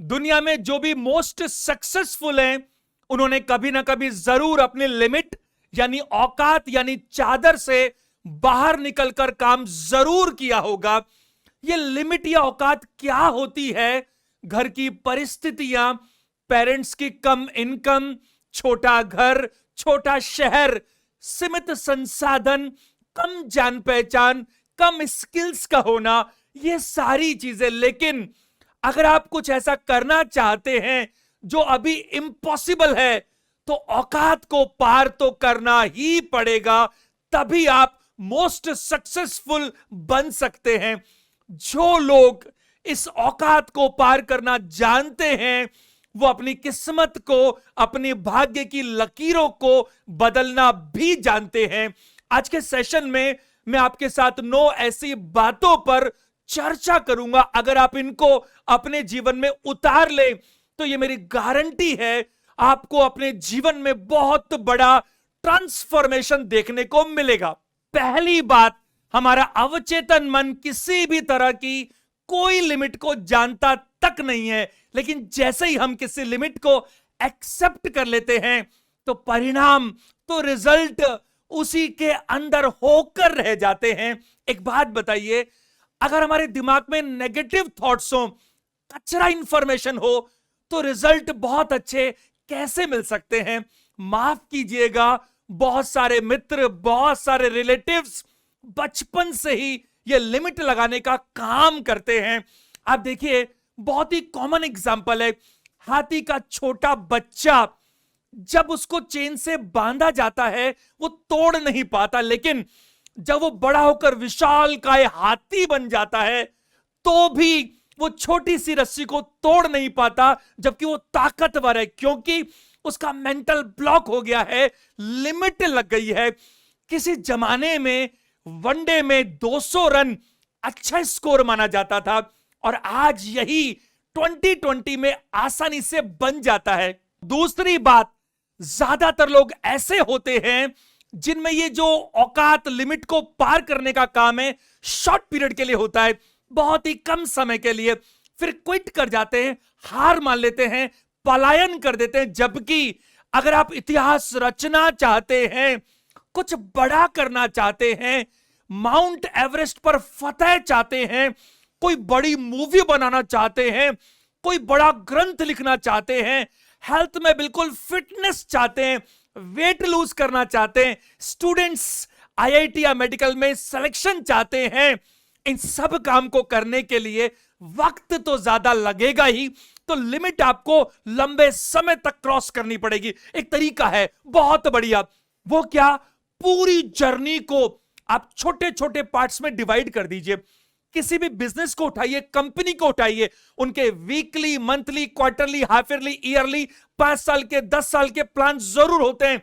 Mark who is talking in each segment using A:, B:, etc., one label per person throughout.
A: दुनिया में जो भी मोस्ट सक्सेसफुल हैं, उन्होंने कभी ना कभी जरूर अपने लिमिट यानी औकात यानी चादर से बाहर निकलकर काम जरूर किया होगा। ये लिमिट या औकात क्या होती है? घर की परिस्थितियां, पेरेंट्स की कम इनकम, छोटा घर, छोटा शहर, सीमित संसाधन, कम जान पहचान, कम स्किल्स का होना, ये सारी चीजें। लेकिन अगर आप कुछ ऐसा करना चाहते हैं जो अभी इम्पॉसिबल है, तो औकात को पार तो करना ही पड़ेगा, तभी आप मोस्ट सक्सेसफुल बन सकते हैं। जो लोग इस औकात को पार करना जानते हैं, वो अपनी किस्मत को, अपने भाग्य की लकीरों को बदलना भी जानते हैं। आज के सेशन में मैं आपके साथ 9 ऐसी बातों पर चर्चा करूंगा। अगर आप इनको अपने जीवन में उतार ले, तो ये मेरी गारंटी है आपको अपने जीवन में बहुत बड़ा ट्रांसफॉर्मेशन देखने को मिलेगा। पहली बात, हमारा अवचेतन मन किसी भी तरह की कोई लिमिट को जानता तक नहीं है, लेकिन जैसे ही हम किसी लिमिट को एक्सेप्ट कर लेते हैं, तो परिणाम, तो रिजल्ट उसी के अंदर होकर रह जाते हैं। एक बात बताइए, अगर हमारे दिमाग में नेगेटिव थॉट्स हो, कचरा इंफॉर्मेशन हो, तो रिजल्ट बहुत अच्छे कैसे मिल सकते हैं? माफ कीजिएगा, बहुत सारे मित्र, बहुत सारे रिलेटिव्स बचपन से ही ये लिमिट लगाने का काम करते हैं। आप देखिए, बहुत ही कॉमन एग्जांपल है, हाथी का छोटा बच्चा जब उसको चेन से बांधा जाता है, वो तोड़ नहीं पाता, लेकिन जब वो बड़ा होकर विशालकाय हाथी बन जाता है, तो भी वो छोटी सी रस्सी को तोड़ नहीं पाता, जबकि वो ताकतवर है, क्योंकि उसका मेंटल ब्लॉक हो गया है, लिमिट लग गई है। किसी जमाने में वनडे में 200 रन अच्छा स्कोर माना जाता था, और आज यही 2020 में आसानी से बन जाता है। दूसरी बात, ज्यादातर लोग ऐसे होते हैं जिनमें ये जो औकात, लिमिट को पार करने का काम है, शॉर्ट पीरियड के लिए होता है, बहुत ही कम समय के लिए, फिर क्विट कर जाते हैं, हार मान लेते हैं, पलायन कर देते हैं। जबकि अगर आप इतिहास रचना चाहते हैं, कुछ बड़ा करना चाहते हैं, माउंट एवरेस्ट पर फतह चाहते हैं, कोई बड़ी मूवी बनाना चाहते हैं, कोई बड़ा ग्रंथ लिखना चाहते हैं, हेल्थ में बिल्कुल फिटनेस चाहते हैं, वेट लूज करना चाहते हैं, स्टूडेंट्स आईआईटी या मेडिकल में सिलेक्शन चाहते हैं, इन सब काम को करने के लिए वक्त तो ज्यादा लगेगा ही, तो लिमिट आपको लंबे समय तक क्रॉस करनी पड़ेगी। एक तरीका है बहुत बढ़िया, वो क्या? पूरी जर्नी को आप छोटे छोटे पार्ट्स में डिवाइड कर दीजिए। किसी भी बिजनेस को उठाइए, कंपनी को उठाइए, उनके weekly, monthly, quarterly, half yearly, yearly, 5 साल के, 10 साल के प्लान जरूर होते हैं।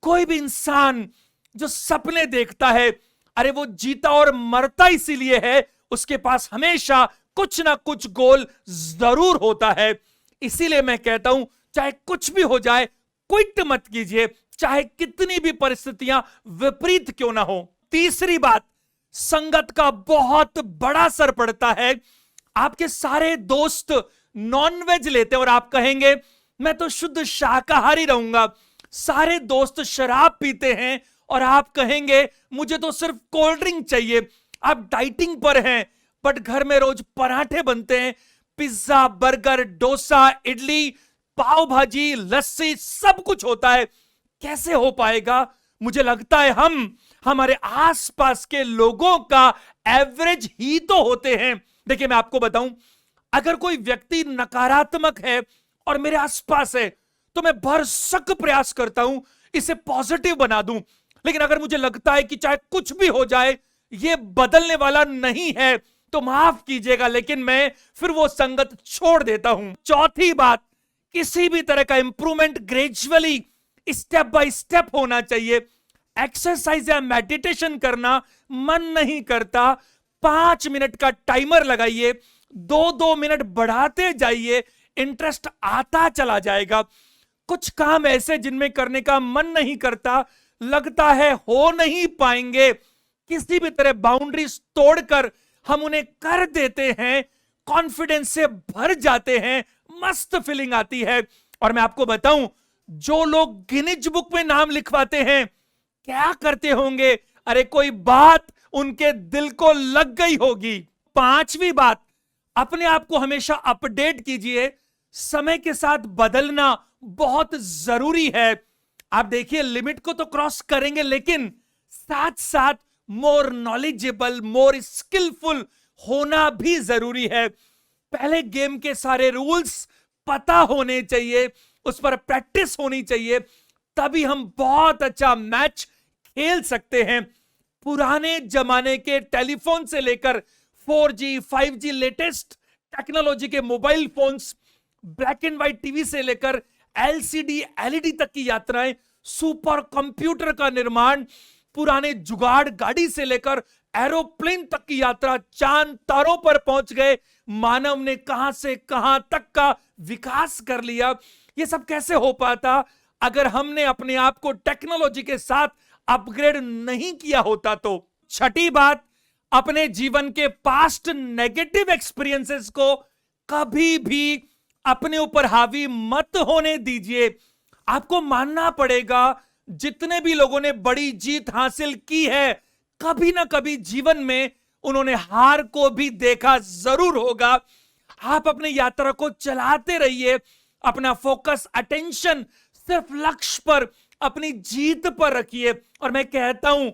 A: कोई भी इंसान जो सपने देखता है, अरे वो जीता और मरता इसीलिए है, उसके पास हमेशा कुछ ना कुछ गोल जरूर होता है। इसीलिए मैं कहता हूं, चाहे कुछ भी हो जाए, क्विट मत कीजिए, चाहे कितनी भी परिस्थितियां विपरीत क्यों ना हो। तीसरी बात, संगत का बहुत बड़ा असर पड़ता है। आपके सारे दोस्त नॉनवेज लेते हैं और आप कहेंगे मैं तो शुद्ध शाकाहारी रहूंगा। सारे दोस्त शराब पीते हैं और आप कहेंगे मुझे तो सिर्फ कोल्ड ड्रिंक चाहिए। आप डाइटिंग पर हैं, बट घर में रोज पराठे बनते हैं, पिज्जा, बर्गर, डोसा, इडली, पाव भाजी, लस्सी, सब कुछ होता है। कैसे हो पाएगा? मुझे लगता है हम हमारे आसपास के लोगों का एवरेज ही तो होते हैं। देखिए, मैं आपको बताऊं, अगर कोई व्यक्ति नकारात्मक है और मेरे आसपास है, तो मैं भरसक प्रयास करता हूं इसे पॉजिटिव बना दूं। लेकिन अगर मुझे लगता है कि चाहे कुछ भी हो जाए, ये बदलने वाला नहीं है, तो माफ कीजिएगा, लेकिन मैं फिर वो संगत छोड़ देता हूं। चौथी बात, किसी भी तरह का improvement gradually, step by step होना चाहिए। एक्सरसाइज या मेडिटेशन करना मन नहीं करता, 5 मिनट का टाइमर लगाइए, 2-2 मिनट बढ़ाते जाइए, इंटरेस्ट आता चला जाएगा। कुछ काम ऐसे जिनमें करने का मन नहीं करता, लगता है हो नहीं पाएंगे, किसी भी तरह बाउंड्रीज तोड़कर हम उन्हें कर देते हैं, कॉन्फिडेंस से भर जाते हैं, मस्त फीलिंग आती है। और मैं आपको बताऊं, जो लोग गिनीज बुक में नाम लिखवाते हैं, क्या करते होंगे? अरे कोई बात उनके दिल को लग गई होगी। पांचवी बात, अपने आप को हमेशा अपडेट कीजिए। समय के साथ बदलना बहुत जरूरी है। आप देखिए, लिमिट को तो क्रॉस करेंगे, लेकिन साथ साथ मोर नॉलेजेबल, मोर स्किलफुल होना भी जरूरी है। पहले गेम के सारे रूल्स पता होने चाहिए, उस पर प्रैक्टिस होनी चाहिए, तभी हम बहुत अच्छा मैच खेल सकते हैं। पुराने जमाने के टेलीफोन से लेकर 4G 5G लेटेस्ट टेक्नोलॉजी के mobile phones, black and white TV से लेकर LCD LED तक की यात्राएं, सुपर कंप्यूटर का निर्माण, पुराने जुगाड़ गाड़ी से लेकर एरोप्लेन तक की यात्रा, चांद तारों पर पहुंच गए, मानव ने कहां से कहां तक का विकास कर लिया। ये सब कैसे हो पाता? अगर हमने अपने आप को टेक्नोलॉजी के साथ अपग्रेड नहीं किया होता तो। छठी बात, अपने जीवन के पास्ट नेगेटिव एक्सपीरियंसेस को कभी भी अपने ऊपर हावी मत होने दीजिए। आपको मानना पड़ेगा, जितने भी लोगों ने बड़ी जीत हासिल की है, कभी ना कभी जीवन में उन्होंने हार को भी देखा जरूर होगा। आप अपनी यात्रा को चलाते रहिए, अपना फोकस, अटेंशन सिर्फ लक्ष्य पर, अपनी जीत पर रखिए। और मैं कहता हूं,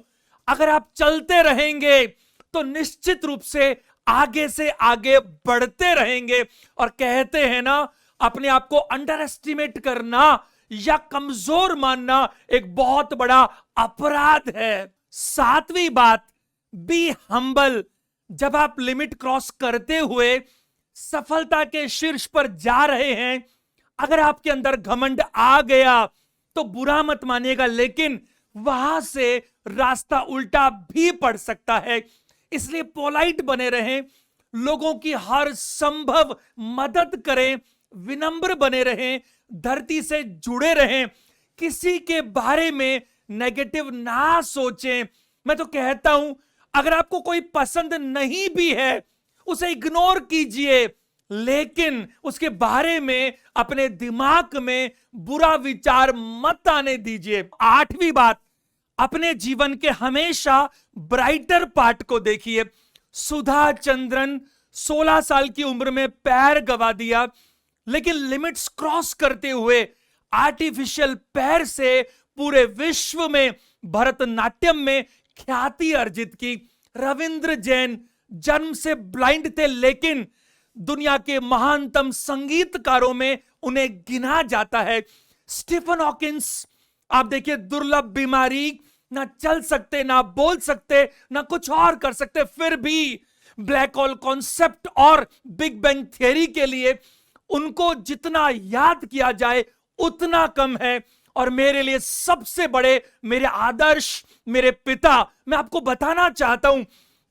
A: अगर आप चलते रहेंगे तो निश्चित रूप से आगे बढ़ते रहेंगे। और कहते हैं ना, अपने आप को अंडर एस्टिमेट करना या कमजोर मानना एक बहुत बड़ा अपराध है। सातवीं बात, बी हम्बल। जब आप लिमिट क्रॉस करते हुए सफलता के शीर्ष पर जा रहे हैं, अगर आपके अंदर घमंड आ गया तो बुरा मत मानिएगा, लेकिन वहां से रास्ता उल्टा भी पड़ सकता है। इसलिए पोलाइट बने रहें, लोगों की हर संभव मदद करें, विनम्र बने रहें, धरती से जुड़े रहें, किसी के बारे में नेगेटिव ना सोचें। मैं तो कहता हूं, अगर आपको कोई पसंद नहीं भी है, उसे इग्नोर कीजिए, लेकिन उसके बारे में अपने दिमाग में बुरा विचार मत आने दीजिए। आठवीं बात, अपने जीवन के हमेशा ब्राइटर पार्ट को देखिए। सुधा चंद्रन 16 साल की उम्र में पैर गवा दिया, लेकिन लिमिट्स क्रॉस करते हुए आर्टिफिशियल पैर से पूरे विश्व में भरतनाट्यम में ख्याति अर्जित की। रविंद्र जैन जन्म से ब्लाइंड थे, लेकिन दुनिया के महानतम संगीतकारों में उन्हें गिना जाता है। स्टीफन हॉकिंस, आप देखिए, दुर्लभ बीमारी, ना चल सकते, ना बोल सकते, ना कुछ और कर सकते, फिर भी ब्लैक होल कॉन्सेप्ट और बिग बैंग थियरी के लिए उनको जितना याद किया जाए उतना कम है। और मेरे लिए सबसे बड़े, मेरे आदर्श, मेरे पिता, मैं आपको बताना चाहता हूं,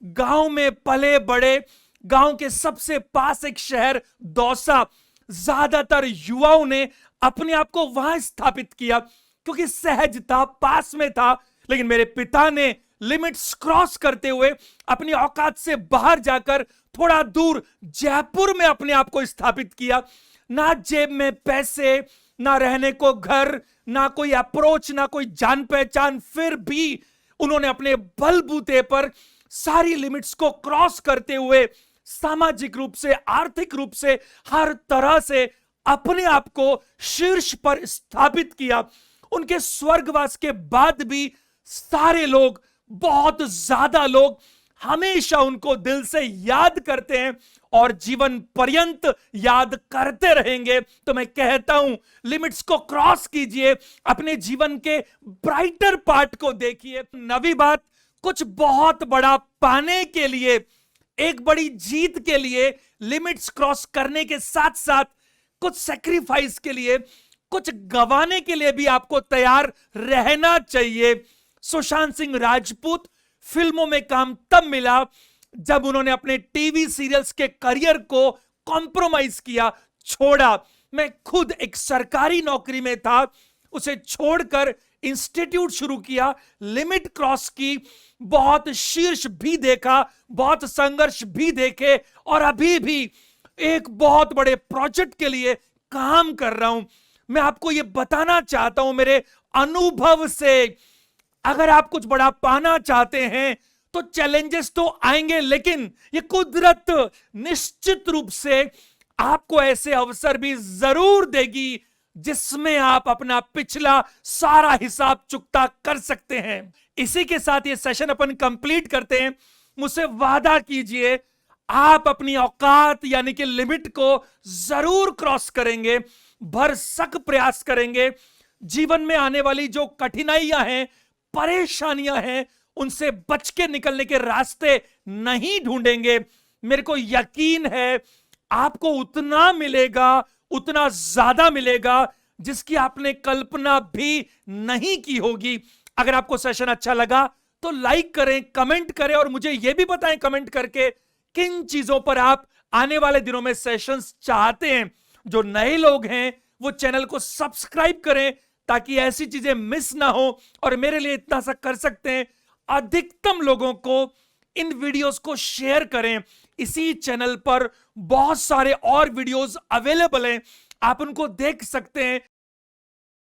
A: गांव में पले बड़े, गांव के सबसे पास एक शहर दौसा, ज्यादातर युवाओं ने अपने आप को वहां स्थापित किया क्योंकि सहज था, पास में था। लेकिन मेरे पिता ने लिमिट्स क्रॉस करते हुए अपनी औकात से बाहर जाकर थोड़ा दूर जयपुर में अपने आप को स्थापित किया। ना जेब में पैसे, ना रहने को घर, ना कोई अप्रोच, ना कोई जान पहचान, फिर भी उन्होंने अपने बलबूते पर सारी लिमिट्स को क्रॉस करते हुए सामाजिक रूप से, आर्थिक रूप से, हर तरह से अपने आप को शीर्ष पर स्थापित किया। उनके स्वर्गवास के बाद भी सारे लोग, बहुत ज्यादा लोग हमेशा उनको दिल से याद करते हैं और जीवन पर्यंत याद करते रहेंगे। तो मैं कहता हूं, लिमिट्स को क्रॉस कीजिए, अपने जीवन के ब्राइटर पार्ट को देखिए। नवी बात, कुछ बहुत बड़ा पाने के लिए, एक बड़ी जीत के लिए लिमिट्स क्रॉस करने के साथ साथ कुछ सैक्रिफाइस के लिए, कुछ गंवाने के लिए भी आपको तैयार रहना चाहिए। सुशांत सिंह राजपूत फिल्मों में काम तब मिला जब उन्होंने अपने टीवी सीरियल्स के करियर को कॉम्प्रोमाइज किया, छोड़ा। मैं खुद एक सरकारी नौकरी में था, उसे छोड़कर इंस्टीट्यूट शुरू किया, लिमिट क्रॉस की, बहुत शीर्ष भी देखा, बहुत संघर्ष भी देखे, और अभी भी एक बहुत बड़े प्रोजेक्ट के लिए काम कर रहा हूं। मैं आपको यह बताना चाहता हूं मेरे अनुभव से, अगर आप कुछ बड़ा पाना चाहते हैं तो चैलेंजेस तो आएंगे, लेकिन ये कुदरत निश्चित रूप से आपको ऐसे अवसर भी जरूर देगी जिसमें आप अपना पिछला सारा हिसाब चुकता कर सकते हैं। इसी के साथ ये सेशन अपन कंप्लीट करते हैं। मुझसे वादा कीजिए आप अपनी औकात यानी कि लिमिट को जरूर क्रॉस करेंगे, भरसक प्रयास करेंगे। जीवन में आने वाली जो कठिनाइयां हैं, परेशानियां हैं, उनसे बच के निकलने के रास्ते नहीं ढूंढेंगे। मेरे को यकीन है आपको उतना मिलेगा, उतना ज्यादा मिलेगा जिसकी आपने कल्पना भी नहीं की होगी। अगर आपको सेशन अच्छा लगा तो लाइक करें, कमेंट करें और मुझे यह भी बताएं कमेंट करके किन चीजों पर आप आने वाले दिनों में सेशंस चाहते हैं। जो नए लोग हैं वो चैनल को सब्सक्राइब करें ताकि ऐसी चीजें मिस ना हो। और मेरे लिए इतना सा कर सकते हैं, अधिकतम लोगों को इन वीडियोस को शेयर करें। इसी चैनल पर बहुत सारे और वीडियोस अवेलेबल हैं, आप उनको देख सकते हैं।